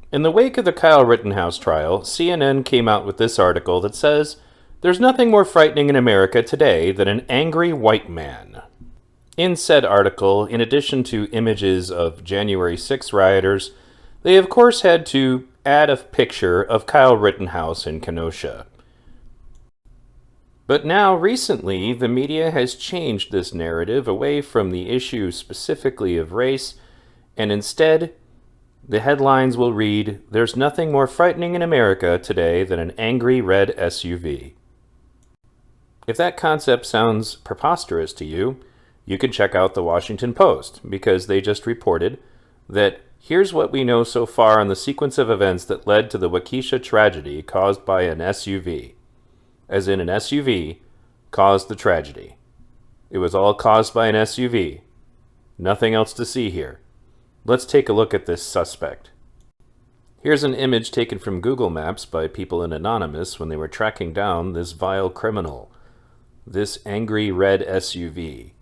In the wake of the Kyle Rittenhouse trial, CNN came out with this article that says, "There's nothing more frightening in America today than an angry white man." In said article, in addition to images of January 6 rioters, they of course had to add a picture of Kyle Rittenhouse in Kenosha. But now, recently, the media has changed this narrative away from the issue specifically of race, and instead, the headlines will read, "There's nothing more frightening in America today than an angry red SUV." If that concept sounds preposterous to you, you can check out the Washington Post, because they just reported that here's what we know so far on the sequence of events that led to the Waukesha tragedy caused by an SUV. As in, an SUV caused the tragedy. It was all caused by an SUV. Nothing else to see here. Let's take a look at this suspect. Here's an image taken from Google Maps by people in Anonymous when they were tracking down this vile criminal. This angry red SUV.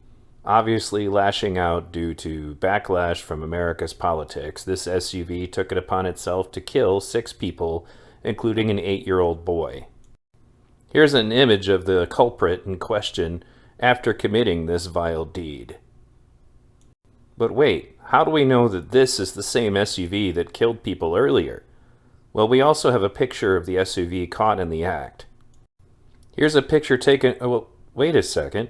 Obviously lashing out due to backlash from America's politics, this SUV took it upon itself to kill 6 people, including an 8-year-old boy. Here's an image of the culprit in question after committing this vile deed. But wait, how do we know that this is the same SUV that killed people earlier? Well, we also have a picture of the SUV caught in the act. Here's a picture taken... Oh, well, wait a second.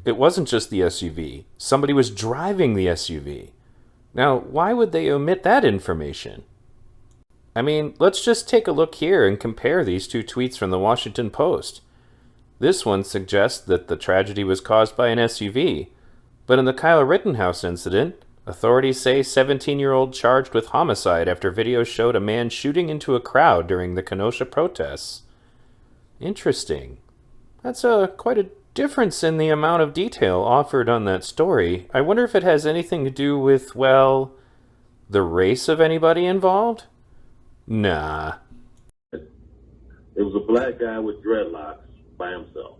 It wasn't just the SUV. Somebody was driving the SUV. Now, why would they omit that information? I mean, let's just take a look here and compare these two tweets from the Washington Post. This one suggests that the tragedy was caused by an SUV, but in the Kyle Rittenhouse incident, authorities say 17-year-old charged with homicide after video showed a man shooting into a crowd during the Kenosha protests. Interesting. That's quite a difference in the amount of detail offered on that story. I wonder if it has anything to do with, well, the race of anybody involved? Nah. It was a black guy with dreadlocks by himself.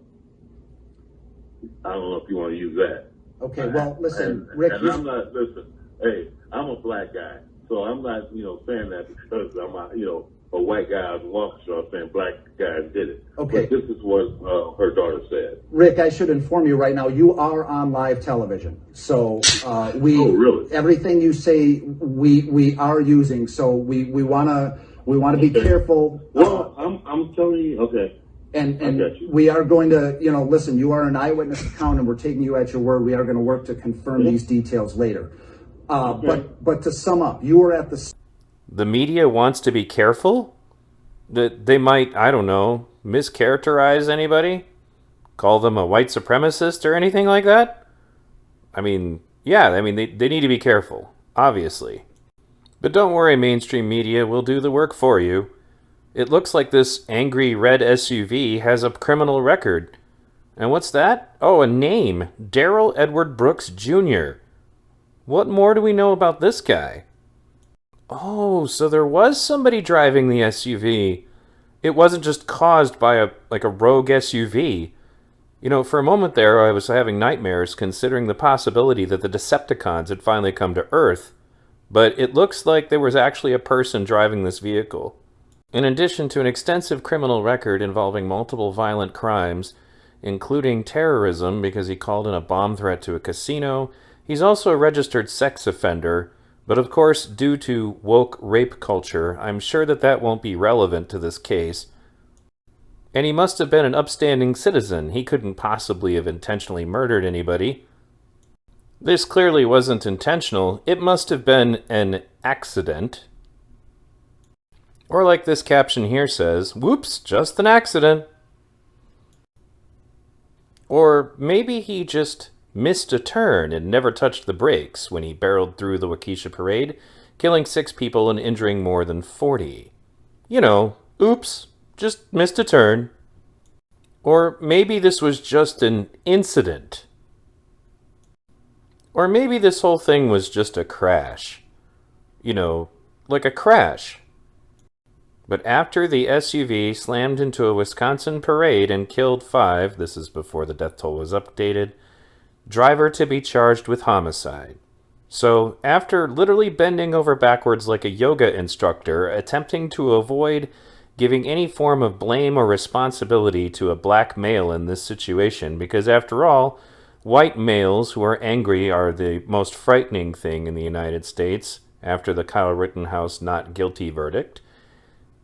I don't know if you want to use that. Okay, well, listen, Rick. And I'm not, listen, hey, I'm a black guy, so I'm not, saying that because I'm a white guy out in Waukesha. I'm saying black guys did it. Okay. But this is what her daughter said. Rick, I should inform you right now, you are on live television. So we Oh, really? everything you say we are using. So we wanna be careful. Well, I'm telling you, okay. And I got you. we are going to, listen, you are an eyewitness account and we're taking you at your word. We are going to work to confirm these details later. Okay. But to sum up, you were at The media wants to be careful? That they might, I don't know, mischaracterize anybody? Call them a white supremacist or anything like that? I mean, yeah, they need to be careful, obviously. But don't worry, mainstream media will do the work for you. It looks like this angry red SUV has a criminal record. And what's that? Oh, a name. Darrell Edward Brooks Jr. What more do we know about this guy? Oh, so there was somebody driving the SUV. It wasn't just caused by a rogue SUV. For a moment there, I was having nightmares considering the possibility that the Decepticons had finally come to Earth. But it looks like there was actually a person driving this vehicle. In addition to an extensive criminal record involving multiple violent crimes, including terrorism because he called in a bomb threat to a casino, he's also a registered sex offender. But of course, due to woke rape culture, I'm sure that won't be relevant to this case. And he must have been an upstanding citizen. He couldn't possibly have intentionally murdered anybody. This clearly wasn't intentional. It must have been an accident. Or like this caption here says, "Whoops, just an accident." Or maybe he just missed a turn and never touched the brakes when he barreled through the Waukesha parade, killing 6 people and injuring more than 40. Oops, just missed a turn. Or maybe this was just an incident. Or maybe this whole thing was just a crash. Like a crash. But after the SUV slammed into a Wisconsin parade and killed 5, this is before the death toll was updated, driver to be charged with homicide. So, after literally bending over backwards like a yoga instructor, attempting to avoid giving any form of blame or responsibility to a black male in this situation, because after all, white males who are angry are the most frightening thing in the United States after the Kyle Rittenhouse not guilty verdict,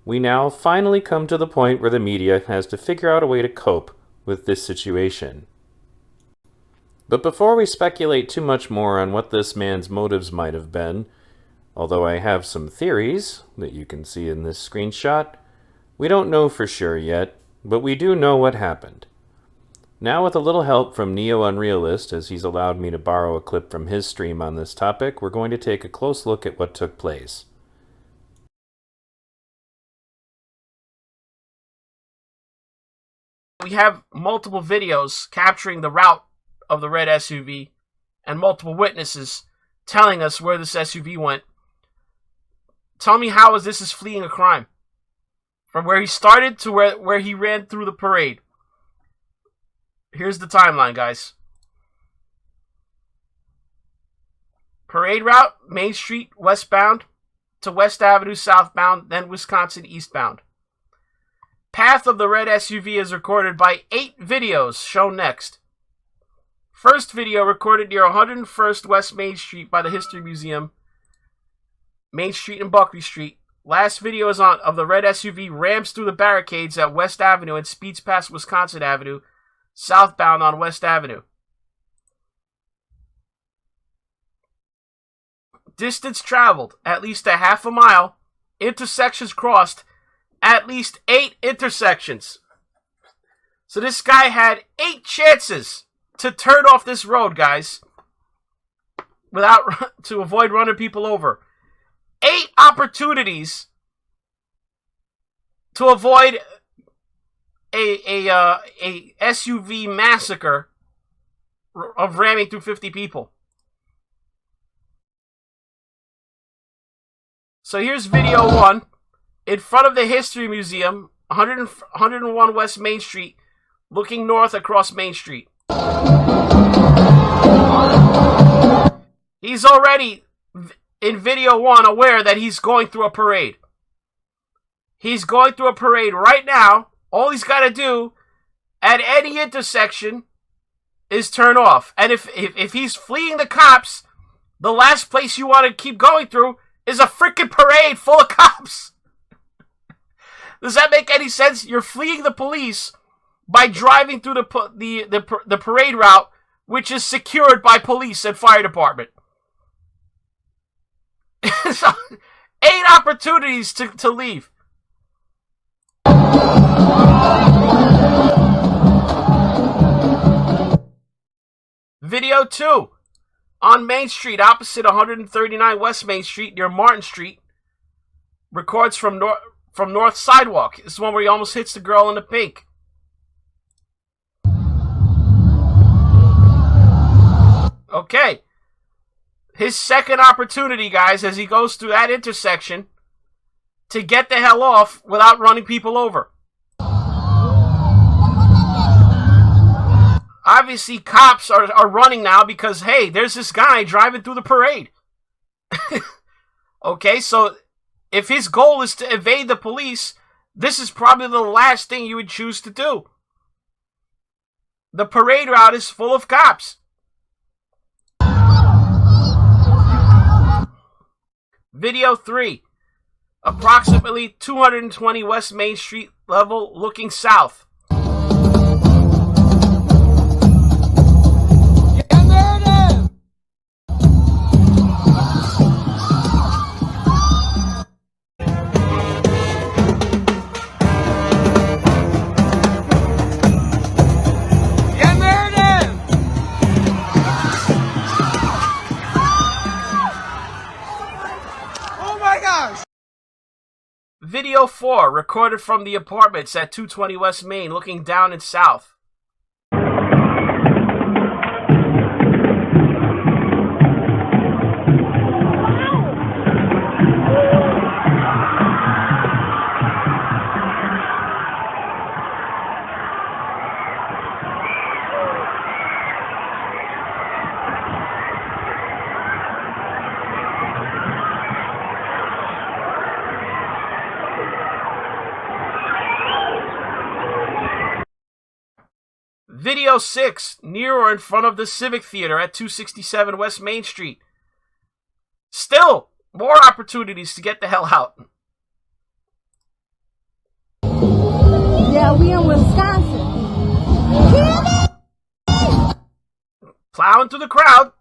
we now finally come to the point where the media has to figure out a way to cope with this situation. But before we speculate too much more on what this man's motives might have been, although I have some theories that you can see in this screenshot, we don't know for sure yet, but we do know what happened. Now, with a little help from Neo Unrealist, as he's allowed me to borrow a clip from his stream on this topic, we're going to take a close look at what took place. We have multiple videos capturing the route of the red SUV and multiple witnesses telling us where this SUV went. Tell me how this is fleeing a crime. From where he started to where he ran through the parade. Here's the timeline, guys. Parade route, Main Street westbound to West Avenue southbound, then Wisconsin eastbound. Path of the red SUV is recorded by 8 videos, shown next. First video recorded near 101st West Main Street by the History Museum, Main Street and Buckley Street. Last video is of the red SUV rams through the barricades at West Avenue and speeds past Wisconsin Avenue, southbound on West Avenue. Distance traveled, at least a half a mile. Intersections crossed, at least 8 intersections. So this guy had 8 chances to turn off this road, guys, to avoid running people over. 8 opportunities to avoid a SUV massacre of ramming through 50 people. So here's video 1. In front of the History Museum, 101 West Main Street, looking north across Main Street. He's already, in video 1, aware that he's going through a parade. He's going through a parade right now. All he's got to do at any intersection is turn off. And if he's fleeing the cops, the last place you want to keep going through is a freaking parade full of cops. Does that make any sense? You're fleeing the police by driving through the parade route, which is secured by police and fire department. So, 8 opportunities to leave. Video 2. On Main Street, opposite 139 West Main Street, near Martin Street. Records from North Sidewalk. This is one where he almost hits the girl in the pink. Okay. His second opportunity, guys, as he goes through that intersection to get the hell off without running people over. Obviously, cops are running now because, hey, there's this guy driving through the parade. Okay, so if his goal is to evade the police, this is probably the last thing you would choose to do. The parade route is full of cops. Video 3. Approximately 220 West Main Street level looking south. Video 4, recorded from the apartments at 220 West Main, looking down and south. Video 6, near or in front of the Civic Theatre at 267 West Main Street. Still, more opportunities to get the hell out. Yeah, we in Wisconsin. Plowing through the crowd.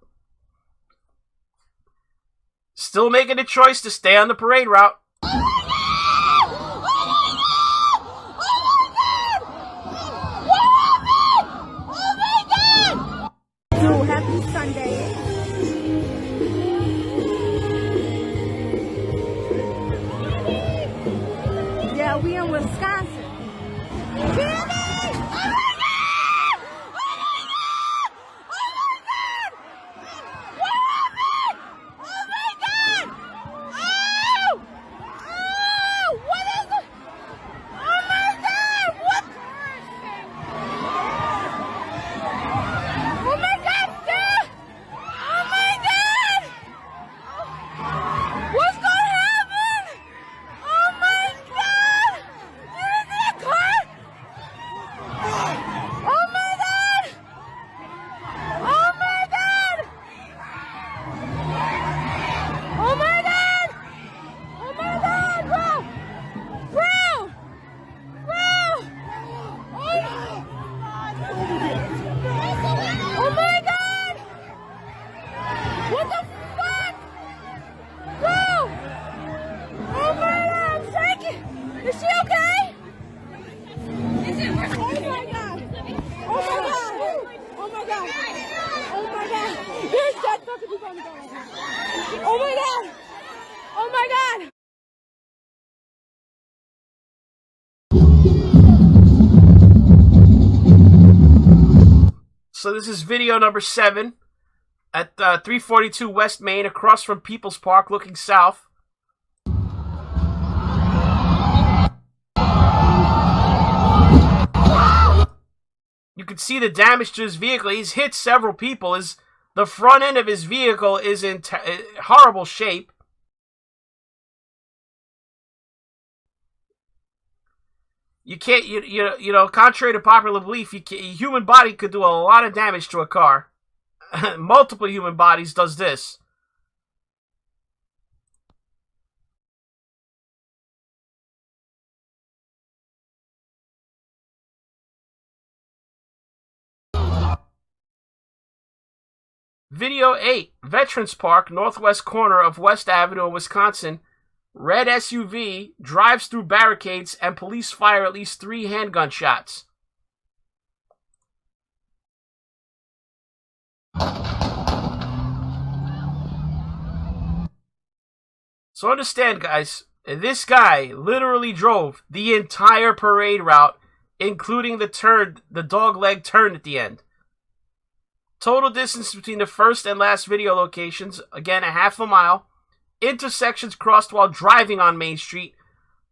Still making the choice to stay on the parade route. Happy Sunday. Yeah, we in Wisconsin. So this is video number 7 at 342 West Main, across from People's Park, looking south. You can see the damage to his vehicle. He's hit several people. The front end of his vehicle is in horrible shape. You can't, you know, contrary to popular belief, a human body could do a lot of damage to a car. Multiple human bodies does this. Video 8, Veterans Park, northwest corner of West Avenue in Wisconsin. Red SUV drives through barricades and police fire at least 3 handgun shots. So understand, guys, this guy literally drove the entire parade route, including the turn, the dogleg turn at the end. Total distance between the first and last video locations, again, a half a mile. Intersections crossed while driving on Main Street,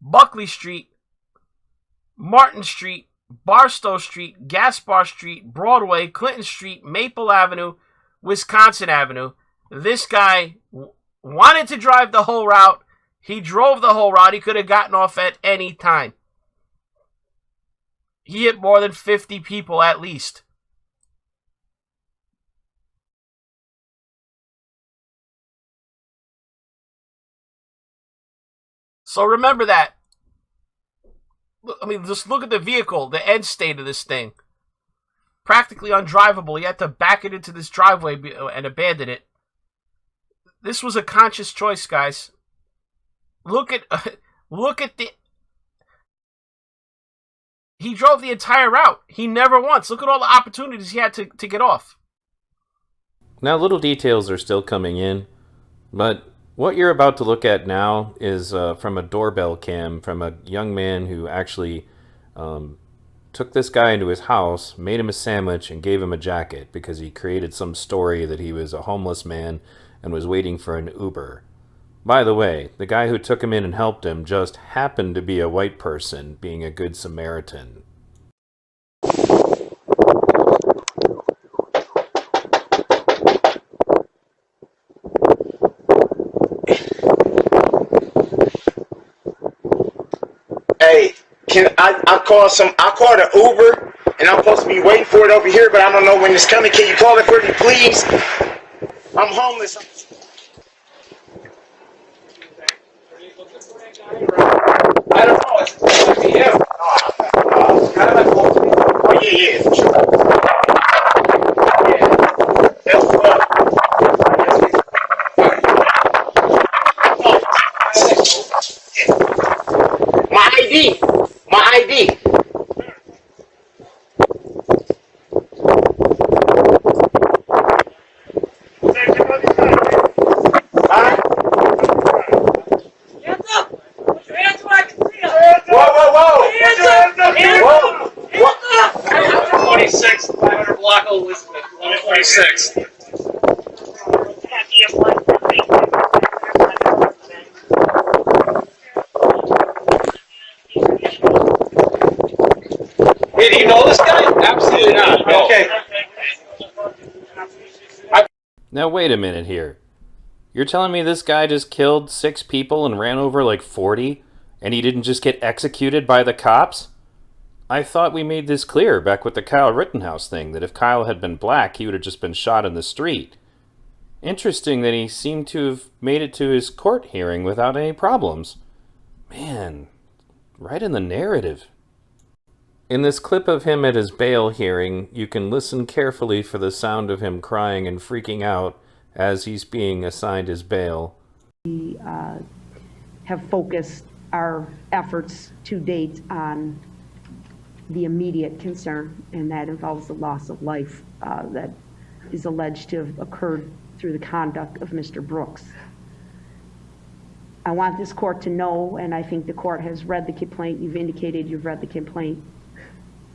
Buckley Street, Martin Street, Barstow Street, Gaspar Street, Broadway, Clinton Street, Maple Avenue, Wisconsin Avenue. This guy wanted to drive the whole route. He drove the whole route. He could have gotten off at any time. He hit more than 50 people at least. So remember that. I mean, just look at the vehicle, the end state of this thing. Practically undrivable. He had to back it into this driveway and abandon it. This was a conscious choice, guys. Look at the... He drove the entire route. He never once. Look at all the opportunities he had to get off. Now, little details are still coming in, but what you're about to look at now is from a doorbell cam from a young man who actually took this guy into his house, made him a sandwich, and gave him a jacket because he created some story that he was a homeless man and was waiting for an Uber. By the way, the guy who took him in and helped him just happened to be a white person, being a good Samaritan. Hey, I called an Uber and I'm supposed to be waiting for it over here, but I don't know when it's coming. Can you call it for me, please? I'm homeless. I don't know. It's supposed to be him. Oh, yeah, for sure. Yeah. That's what. My ID. My ID. Hey, do you know this guy? Absolutely not. No. Okay. Now wait a minute here. You're telling me this guy just killed 6 people and ran over like 40, and he didn't just get executed by the cops? I thought we made this clear back with the Kyle Rittenhouse thing, that if Kyle had been black, he would have just been shot in the street. Interesting that he seemed to have made it to his court hearing without any problems. Man, right in the narrative. In this clip of him at his bail hearing, you can listen carefully for the sound of him crying and freaking out as he's being assigned his bail. We have focused our efforts to date on the immediate concern, and that involves the loss of life that is alleged to have occurred through the conduct of Mr. Brooks. I want this court to know, and I think the court has read the complaint, you've indicated you've read the complaint.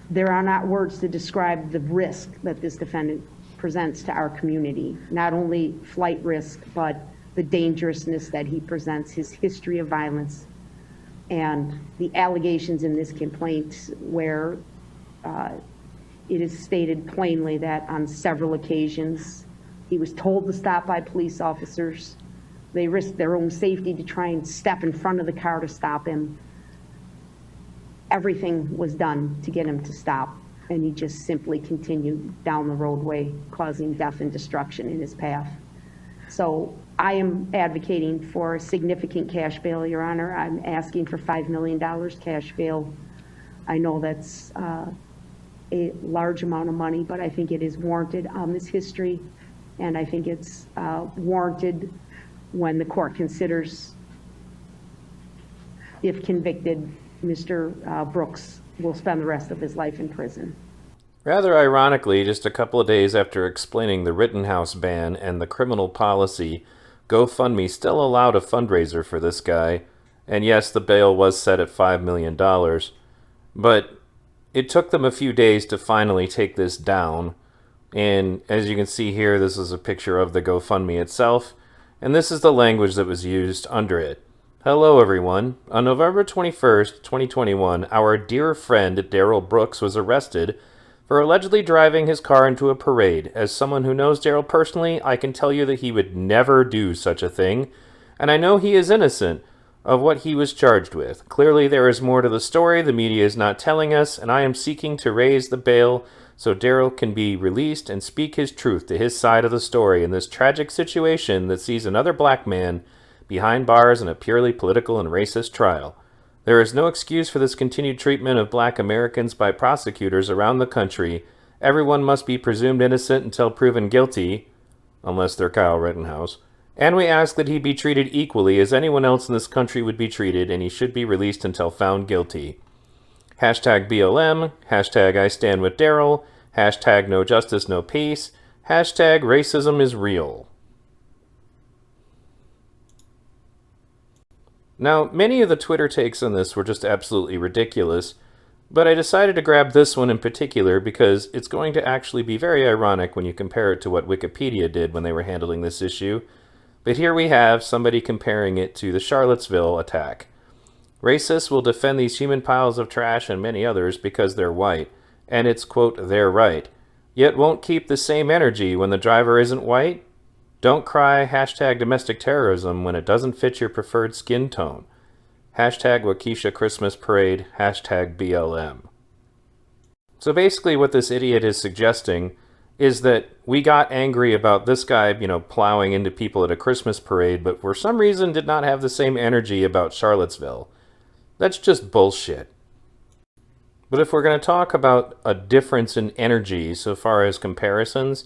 There are not words to describe the risk that this defendant presents to our community. Not only flight risk, but the dangerousness that he presents, his history of violence, and the allegations in this complaint where it is stated plainly that on several occasions he was told to stop by police officers. They risked their own safety to try and step in front of the car to stop him. Everything was done to get him to stop, and he just simply continued down the roadway, causing death and destruction in his path. So I am advocating for a significant cash bail, Your Honor. I'm asking for $5 million cash bail. I know that's a large amount of money, but I think it is warranted on this history, and I think it's warranted when the court considers, if convicted, Mr. Brooks will spend the rest of his life in prison. Rather ironically, just a couple of days after explaining the Rittenhouse ban and the criminal policy, GoFundMe still allowed a fundraiser for this guy, and yes, the bail was set at $5 million, but it took them a few days to finally take this down, and as you can see here, this is a picture of the GoFundMe itself, and this is the language that was used under it. Hello everyone. On November 21st, 2021, our dear friend Daryl Brooks was arrested for allegedly driving his car into a parade. As someone who knows Daryl personally, I can tell you that he would never do such a thing, and I know he is innocent of what he was charged with. Clearly there is more to the story the media is not telling us, and I am seeking to raise the bail so Daryl can be released and speak his truth to his side of the story in this tragic situation that sees another black man behind bars in a purely political and racist trial. There is no excuse for this continued treatment of black Americans by prosecutors around the country. Everyone must be presumed innocent until proven guilty, unless they're Kyle Rittenhouse. And we ask that he be treated equally as anyone else in this country would be treated, and he should be released until found guilty. Hashtag BLM, hashtag I stand with Daryl, hashtag no justice, no peace, hashtag racism is real. Now, many of the Twitter takes on this were just absolutely ridiculous, but I decided to grab this one in particular because it's going to actually be very ironic when you compare it to what Wikipedia did when they were handling this issue. But here we have somebody comparing it to the Charlottesville attack. Racists will defend these human piles of trash and many others because they're white, and it's, quote, their right, yet won't keep the same energy when the driver isn't white? Don't cry hashtag domestic terrorism when it doesn't fit your preferred skin tone. Hashtag Waukesha Christmas Parade, hashtag BLM. So basically what this idiot is suggesting is that we got angry about this guy, plowing into people at a Christmas parade, but for some reason did not have the same energy about Charlottesville. That's just bullshit. But if we're going to talk about a difference in energy so far as comparisons,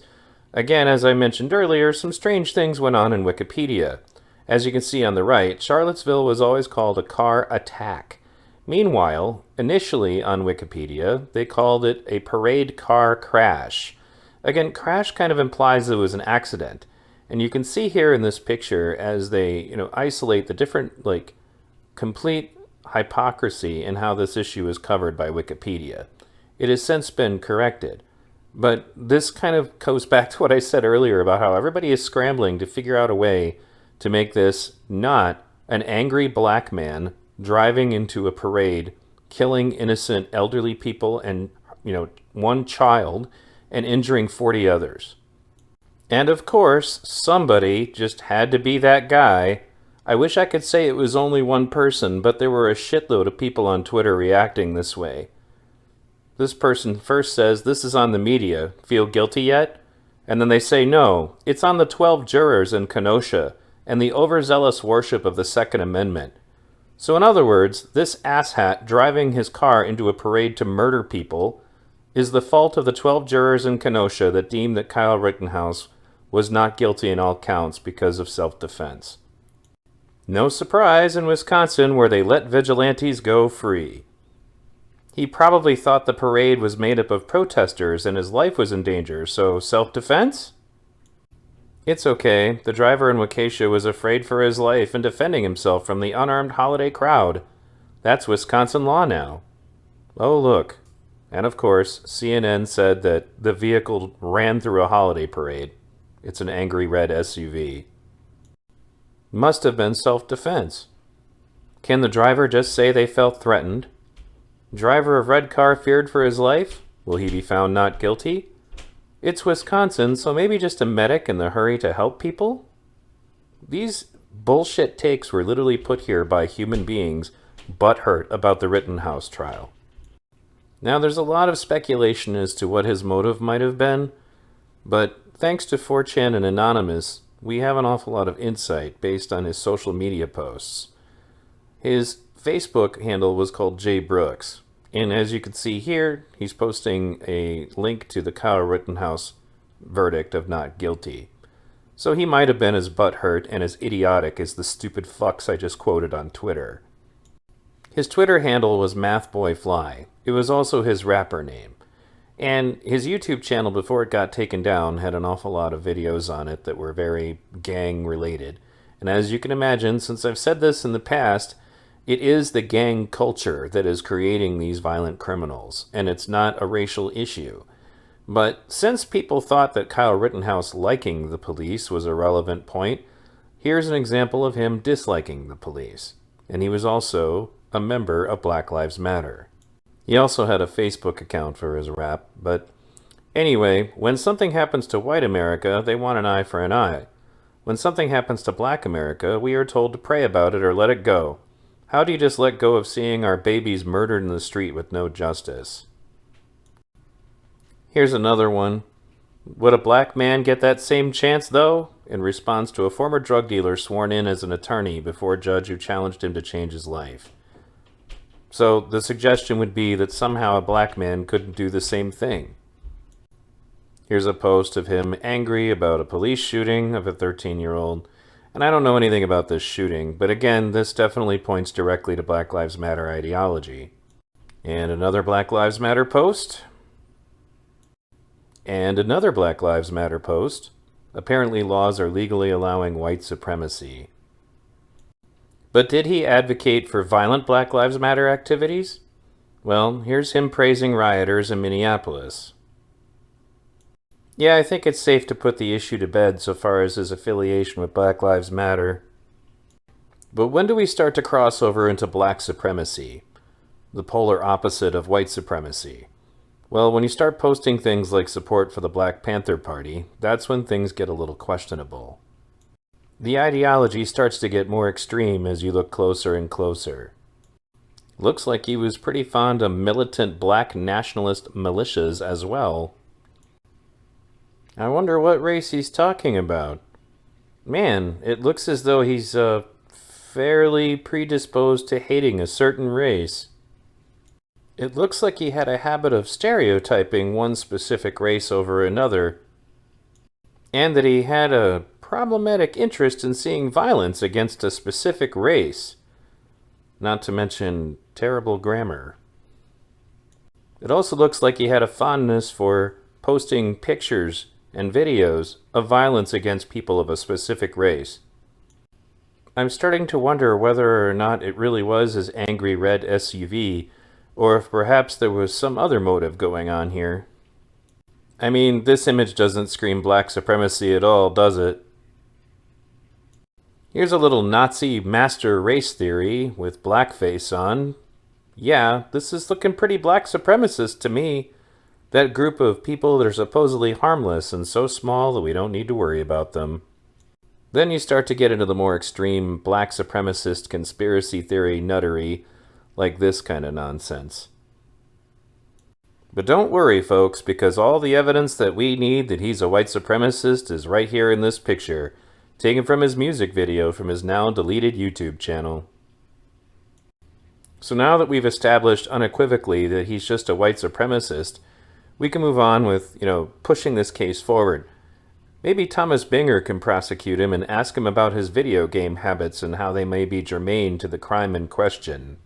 again, as I mentioned earlier, some strange things went on in Wikipedia. As you can see on the right, Charlottesville was always called a car attack. Meanwhile, initially on Wikipedia, they called it a parade car crash. Again, crash kind of implies it was an accident. And you can see here in this picture as they, isolate the different, complete hypocrisy in how this issue is covered by Wikipedia. It has since been corrected. But this kind of goes back to what I said earlier about how everybody is scrambling to figure out a way to make this not an angry black man driving into a parade, killing innocent elderly people and, one child, and injuring 40 others. And of course, somebody just had to be that guy. I wish I could say it was only one person, but there were a shitload of people on Twitter reacting this way. This person first says, "This is on the media. Feel guilty yet?" And then they say, "No, it's on the 12 jurors in Kenosha and the overzealous worship of the Second Amendment." So in other words, this asshat driving his car into a parade to murder people is the fault of the 12 jurors in Kenosha that deemed that Kyle Rittenhouse was not guilty in all counts because of self-defense. No surprise in Wisconsin, where they let vigilantes go free. He probably thought the parade was made up of protesters and his life was in danger, so self-defense? It's okay. The driver in Waukesha was afraid for his life and defending himself from the unarmed holiday crowd. That's Wisconsin law now. Oh, look. And of course, CNN said that the vehicle ran through a holiday parade. It's an angry red SUV. Must have been self-defense. Can the driver just say they felt threatened? Driver of red car feared for his life? Will he be found not guilty? It's Wisconsin, so maybe just a medic in the hurry to help people? These bullshit takes were literally put here by human beings butthurt about the Rittenhouse trial. Now, there's a lot of speculation as to what his motive might have been, but thanks to 4chan and Anonymous, we have an awful lot of insight based on his social media posts. His Facebook handle was called Jay Brooks, and as you can see here, he's posting a link to the Kyle Rittenhouse verdict of not guilty. So he might have been as butthurt and as idiotic as the stupid fucks I just quoted on Twitter. His Twitter handle was MathBoyFly. It was also his rapper name. And his YouTube channel, before it got taken down, had an awful lot of videos on it that were very gang-related. And as you can imagine, since I've said this in the past, it is the gang culture that is creating these violent criminals, and it's not a racial issue. But since people thought that Kyle Rittenhouse liking the police was a relevant point, here's an example of him disliking the police. And he was also a member of Black Lives Matter. He also had a Facebook account for his rap, but anyway, when something happens to white America, they want an eye for an eye. When something happens to black America, we are told to pray about it or let it go. How do you just let go of seeing our babies murdered in the street with no justice? Here's another one. Would a black man get that same chance, though? In response to a former drug dealer sworn in as an attorney before a judge who challenged him to change his life. So the suggestion would be that somehow a black man couldn't do the same thing. Here's a post of him angry about a police shooting of a 13-year-old. And I don't know anything about this shooting, but again, this definitely points directly to Black Lives Matter ideology. And another Black Lives Matter post. And another Black Lives Matter post. Apparently laws are legally allowing white supremacy. But did he advocate for violent Black Lives Matter activities? Well, here's him praising rioters in Minneapolis. Yeah, I think it's safe to put the issue to bed so far as his affiliation with Black Lives Matter. But when do we start to cross over into black supremacy? The polar opposite of white supremacy. Well, when you start posting things like support for the Black Panther Party, that's when things get a little questionable. The ideology starts to get more extreme as you look closer and closer. Looks like he was pretty fond of militant black nationalist militias as well. I wonder what race he's talking about. Man, it looks as though he's fairly predisposed to hating a certain race. It looks like he had a habit of stereotyping one specific race over another, and that he had a problematic interest in seeing violence against a specific race, not to mention terrible grammar. It also looks like he had a fondness for posting pictures and videos of violence against people of a specific race. I'm starting to wonder whether or not it really was his angry red SUV, or if perhaps there was some other motive going on here. I mean, this image doesn't scream black supremacy at all, does it? Here's a little Nazi master race theory with blackface on. Yeah, this is looking pretty black supremacist to me. That group of people that are supposedly harmless and so small that we don't need to worry about them. Then you start to get into the more extreme black supremacist conspiracy theory nuttery, like this kind of nonsense. But don't worry, folks, because all the evidence that we need that he's a white supremacist is right here in this picture, taken from his music video from his now deleted YouTube channel. So now that we've established unequivocally that he's just a white supremacist, we can move on with, pushing this case forward. Maybe Thomas Binger can prosecute him and ask him about his video game habits and how they may be germane to the crime in question.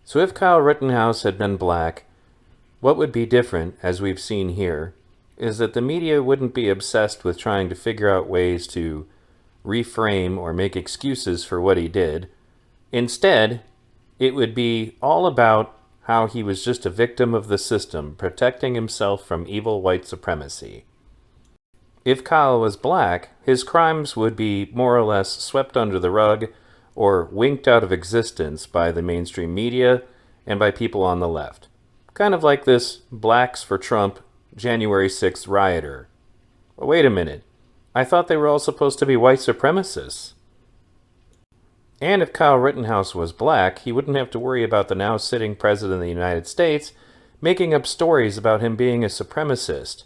So if Kyle Rittenhouse had been black, what would be different, as we've seen here, is that the media wouldn't be obsessed with trying to figure out ways to reframe or make excuses for what he did. Instead, it would be all about how he was just a victim of the system, protecting himself from evil white supremacy. If Kyle was black, his crimes would be more or less swept under the rug or winked out of existence by the mainstream media and by people on the left. Kind of like this Blacks for Trump January 6th rioter. But wait a minute, I thought they were all supposed to be white supremacists. And if Kyle Rittenhouse was black, he wouldn't have to worry about the now sitting president of the United States making up stories about him being a supremacist.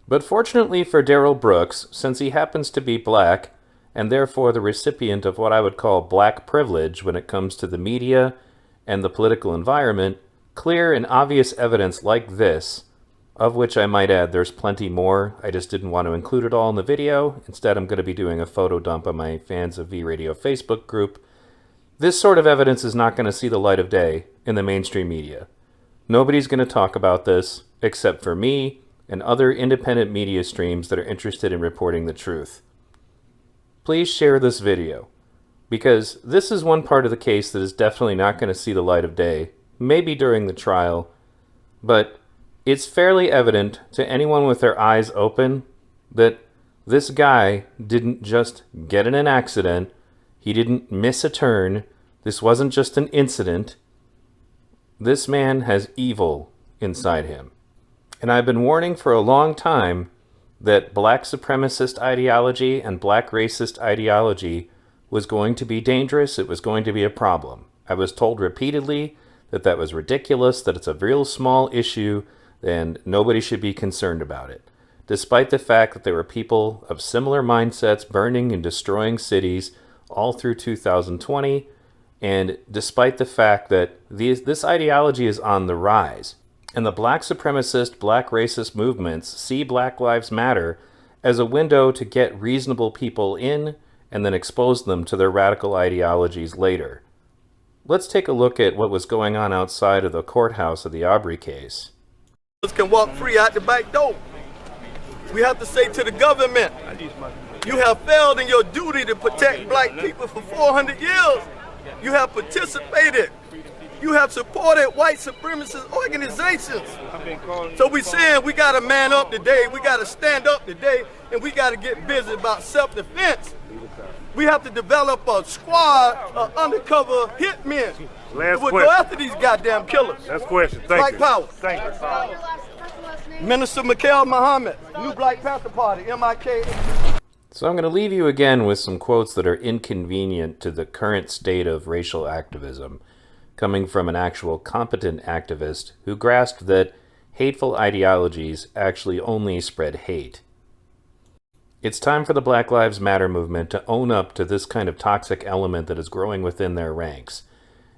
But fortunately for Darrell Brooks, since he happens to be black, and therefore the recipient of what I would call black privilege when it comes to the media and the political environment, clear and obvious evidence like this, of which I might add there's plenty more, I just didn't want to include it all in the video. Instead, I'm going to be doing a photo dump on my Fans of V Radio Facebook group. This sort of evidence is not going to see the light of day in the mainstream media. Nobody's going to talk about this except for me and other independent media streams that are interested in reporting the truth. Please share this video, because this is one part of the case that is definitely not going to see the light of day, maybe during the trial, but it's fairly evident to anyone with their eyes open that this guy didn't just get in an accident, he didn't miss a turn, this wasn't just an incident. This man has evil inside him. And I've been warning for a long time that black supremacist ideology and black racist ideology was going to be dangerous, it was going to be a problem. I was told repeatedly that that was ridiculous, that it's a real small issue, and nobody should be concerned about it. Despite the fact that there were people of similar mindsets burning and destroying cities all through 2020, and despite the fact that this ideology is on the rise, and the black supremacist, black racist movements see Black Lives Matter as a window to get reasonable people in and then expose them to their radical ideologies later. Let's take a look at what was going on outside of the courthouse of the Aubrey case. Can walk free out the back door. We have to say to the government, you have failed in your duty to protect black people for 400 years. You have participated. You have supported white supremacist organizations. So we're saying we got to man up today, we got to stand up today, and we got to get busy about self-defense. We have to develop a squad of undercover hitmen who would go after these goddamn killers. Last question. Thank you. Black power. Thank you. Minister Mikhail Muhammad, New Black Panther Party, MIK. So I'm going to leave you again with some quotes that are inconvenient to the current state of racial activism, coming from an actual competent activist who grasped that hateful ideologies actually only spread hate. It's time for the Black Lives Matter movement to own up to this kind of toxic element that is growing within their ranks,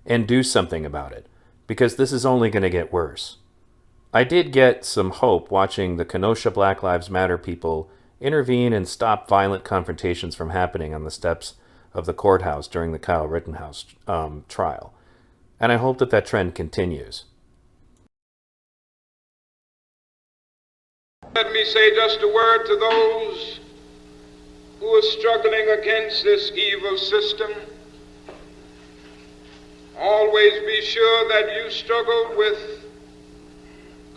and do something about it, because this is only going to get worse. I did get some hope watching the Kenosha Black Lives Matter people intervene and stop violent confrontations from happening on the steps of the courthouse during the Kyle Rittenhouse trial. And I hope that that trend continues. Let me say just a word to those who are struggling against this evil system. Always be sure that you struggle with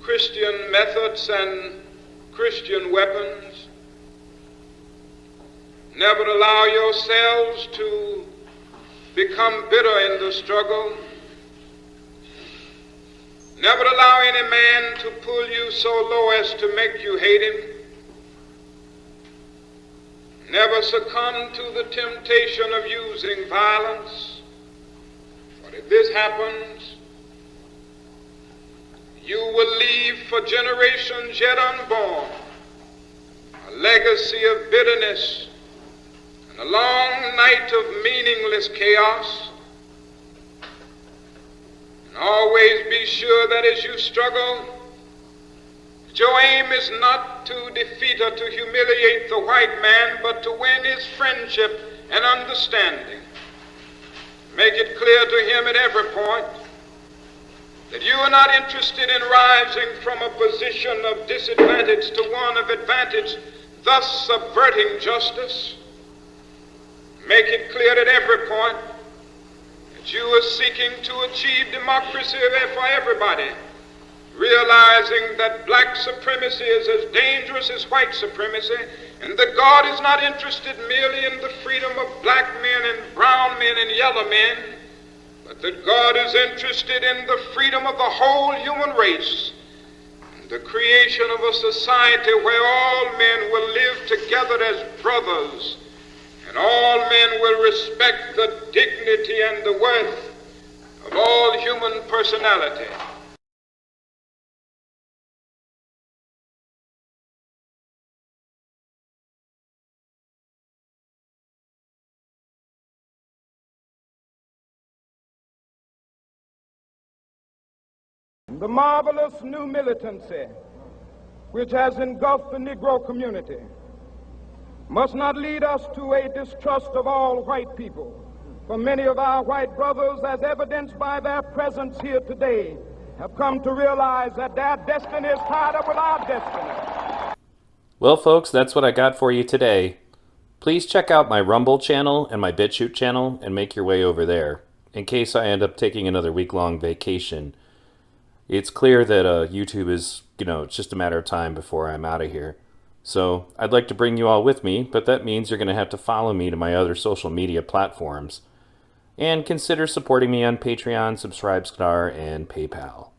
Christian methods and Christian weapons. Never allow yourselves to become bitter in the struggle. Never allow any man to pull you so low as to make you hate him. Never succumb to the temptation of using violence. But if this happens, you will leave for generations yet unborn a legacy of bitterness and a long night of meaningless chaos. And always be sure that as you struggle, your aim is not to defeat or to humiliate the white man, but to win his friendship and understanding. Make it clear to him at every point that you are not interested in rising from a position of disadvantage to one of advantage, thus subverting justice. Make it clear at every point that you are seeking to achieve democracy for everybody, realizing that black supremacy is as dangerous as white supremacy, and that God is not interested merely in the freedom of black men and brown men and yellow men, but that God is interested in the freedom of the whole human race, and the creation of a society where all men will live together as brothers, and all men will respect the dignity and the worth of all human personality. The marvelous new militancy which has engulfed the Negro community must not lead us to a distrust of all white people. For many of our white brothers, as evidenced by their presence here today, have come to realize that their destiny is tied up with our destiny. Well, folks, that's what I got for you today. Please check out my Rumble channel and my BitChute channel and make your way over there, in case I end up taking another week-long vacation. It's clear that YouTube is, it's just a matter of time before I'm out of here. So I'd like to bring you all with me, but that means you're going to have to follow me to my other social media platforms. And consider supporting me on Patreon, Subscribestar, and PayPal.